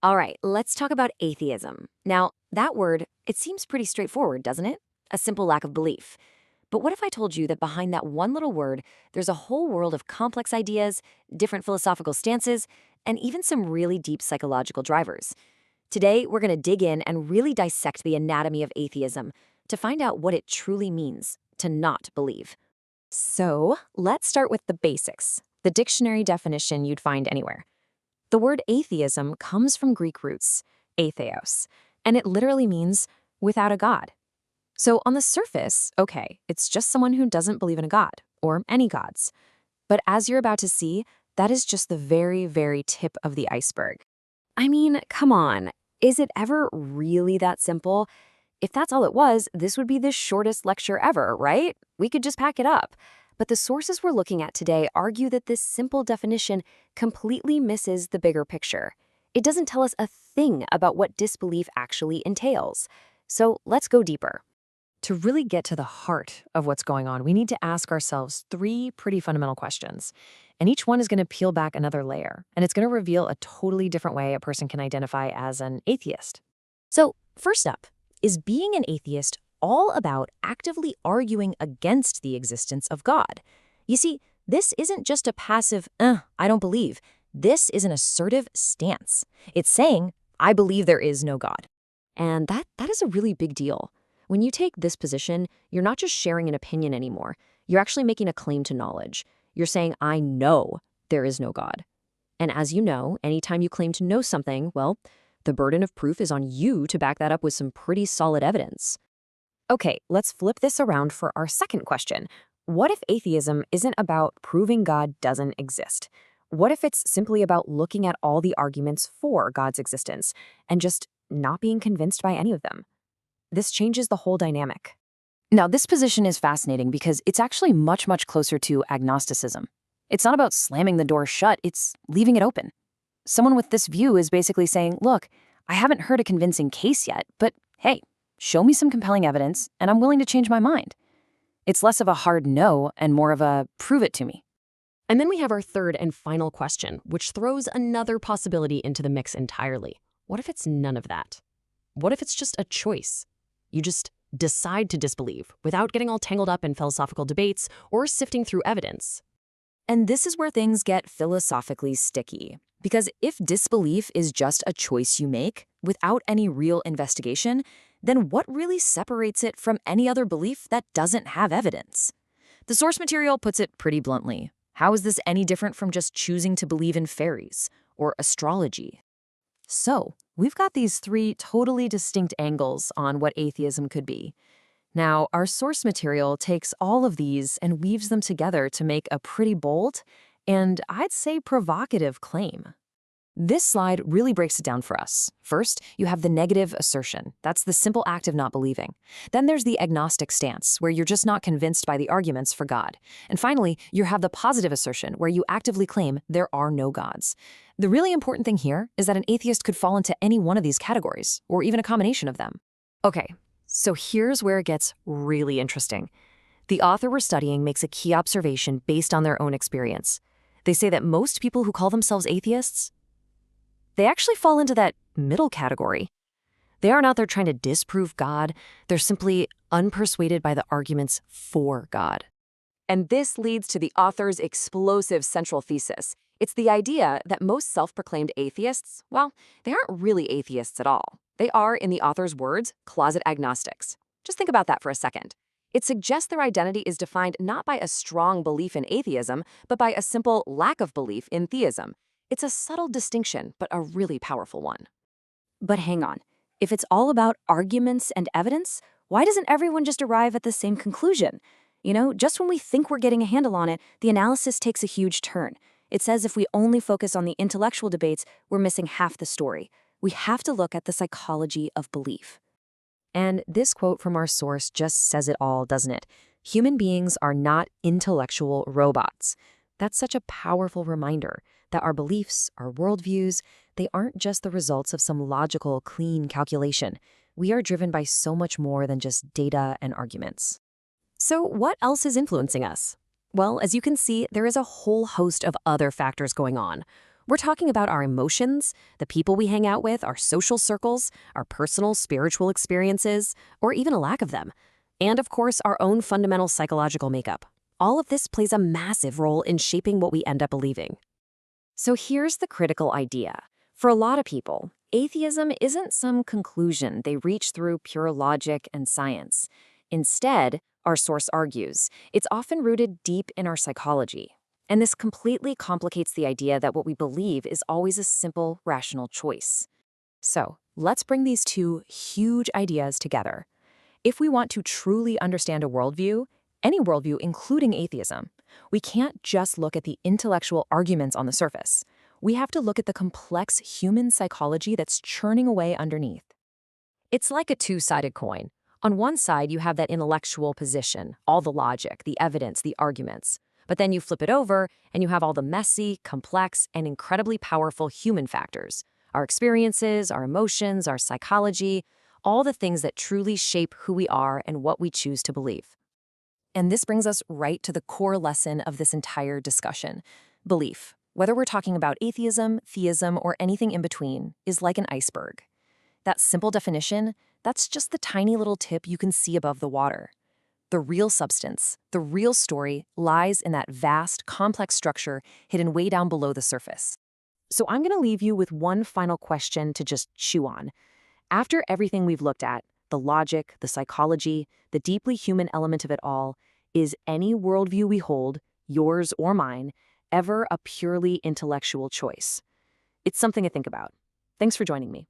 All right, let's talk about atheism. Now, that word, it seems pretty straightforward, doesn't it? A simple lack of belief. But what if I told you that behind that one little word, there's a whole world of complex ideas, different philosophical stances, and even some really deep psychological drivers? Today, we're going to dig in and really dissect the anatomy of atheism to find out what it truly means to not believe. So, let's start with the basics, the dictionary definition you'd find anywhere. The word atheism comes from Greek roots, atheos, and it literally means without a god. So on the surface, okay, it's just someone who doesn't believe in a god, or any gods. But as you're about to see, that is just the very, very tip of the iceberg. I mean, come on, is it ever really that simple? If that's all it was, this would be the shortest lecture ever, right? We could just pack it up. But the sources we're looking at today argue that this simple definition completely misses the bigger picture. It doesn't tell us a thing about what disbelief actually entails. So let's go deeper. To really get to the heart of what's going on, we need to ask ourselves three pretty fundamental questions. And each one is going to peel back another layer, and it's going to reveal a totally different way a person can identify as an atheist. So first up, is being an atheist all about actively arguing against the existence of God? You see, this isn't just a passive, I don't believe. This is an assertive stance. It's saying, I believe there is no God. And that is a really big deal. When you take this position, you're not just sharing an opinion anymore. You're actually making a claim to knowledge. You're saying, I know there is no God. And as you know, anytime you claim to know something, well, the burden of proof is on you to back that up with some pretty solid evidence. Okay, let's flip this around for our second question. What if atheism isn't about proving God doesn't exist? What if it's simply about looking at all the arguments for God's existence and just not being convinced by any of them? This changes the whole dynamic. Now, this position is fascinating because it's actually much, much closer to agnosticism. It's not about slamming the door shut, it's leaving it open. Someone with this view is basically saying, look, I haven't heard a convincing case yet, but hey, show me some compelling evidence and I'm willing to change my mind. It's less of a hard no and more of a prove it to me. And then we have our third and final question, which throws another possibility into the mix entirely. What if it's none of that? What if it's just a choice? You just decide to disbelieve without getting all tangled up in philosophical debates or sifting through evidence. And this is where things get philosophically sticky. Because if disbelief is just a choice you make without any real investigation, then what really separates it from any other belief that doesn't have evidence? The source material puts it pretty bluntly. How is this any different from just choosing to believe in fairies or astrology? So, we've got these three totally distinct angles on what atheism could be. Now, our source material takes all of these and weaves them together to make a pretty bold and I'd say provocative claim. This slide really breaks it down for us. First, you have the negative assertion. That's the simple act of not believing. Then there's the agnostic stance, where you're just not convinced by the arguments for God. And finally, you have the positive assertion, where you actively claim there are no gods. The really important thing here is that an atheist could fall into any one of these categories, or even a combination of them. Okay, so here's where it gets really interesting. The author we're studying makes a key observation based on their own experience. They say that most people who call themselves atheists, they actually fall into that middle category. They aren't out there trying to disprove God. They're simply unpersuaded by the arguments for God. And this leads to the author's explosive central thesis. It's the idea that most self-proclaimed atheists, well, they aren't really atheists at all. They are, in the author's words, closet agnostics. Just think about that for a second. It suggests their identity is defined not by a strong belief in atheism, but by a simple lack of belief in theism. It's a subtle distinction, but a really powerful one. But hang on. If it's all about arguments and evidence, why doesn't everyone just arrive at the same conclusion? You know, just when we think we're getting a handle on it, the analysis takes a huge turn. It says if we only focus on the intellectual debates, we're missing half the story. We have to look at the psychology of belief. And this quote from our source just says it all, doesn't it? Human beings are not intellectual robots. That's such a powerful reminder that our beliefs, our worldviews, they aren't just the results of some logical, clean calculation. We are driven by so much more than just data and arguments. So what else is influencing us? Well, as you can see, there is a whole host of other factors going on. We're talking about our emotions, the people we hang out with, our social circles, our personal spiritual experiences, or even a lack of them. And of course, our own fundamental psychological makeup. All of this plays a massive role in shaping what we end up believing. So here's the critical idea. For a lot of people, atheism isn't some conclusion they reach through pure logic and science. Instead, our source argues, it's often rooted deep in our psychology. And this completely complicates the idea that what we believe is always a simple, rational choice. So, let's bring these two huge ideas together. If we want to truly understand a worldview, any worldview including atheism, we can't just look at the intellectual arguments on the surface. We have to look at the complex human psychology that's churning away underneath. It's like a two-sided coin. On one side, you have that intellectual position, all the logic, the evidence, the arguments. But then you flip it over, and you have all the messy, complex, and incredibly powerful human factors. Our experiences, our emotions, our psychology, all the things that truly shape who we are and what we choose to believe. And this brings us right to the core lesson of this entire discussion. Belief, whether we're talking about atheism, theism, or anything in between, is like an iceberg. That simple definition, that's just the tiny little tip you can see above the water. The real substance, the real story, lies in that vast, complex structure hidden way down below the surface. So I'm going to leave you with one final question to just chew on. After everything we've looked at, the logic, the psychology, the deeply human element of it all, is any worldview we hold, yours or mine, ever a purely intellectual choice? It's something to think about. Thanks for joining me.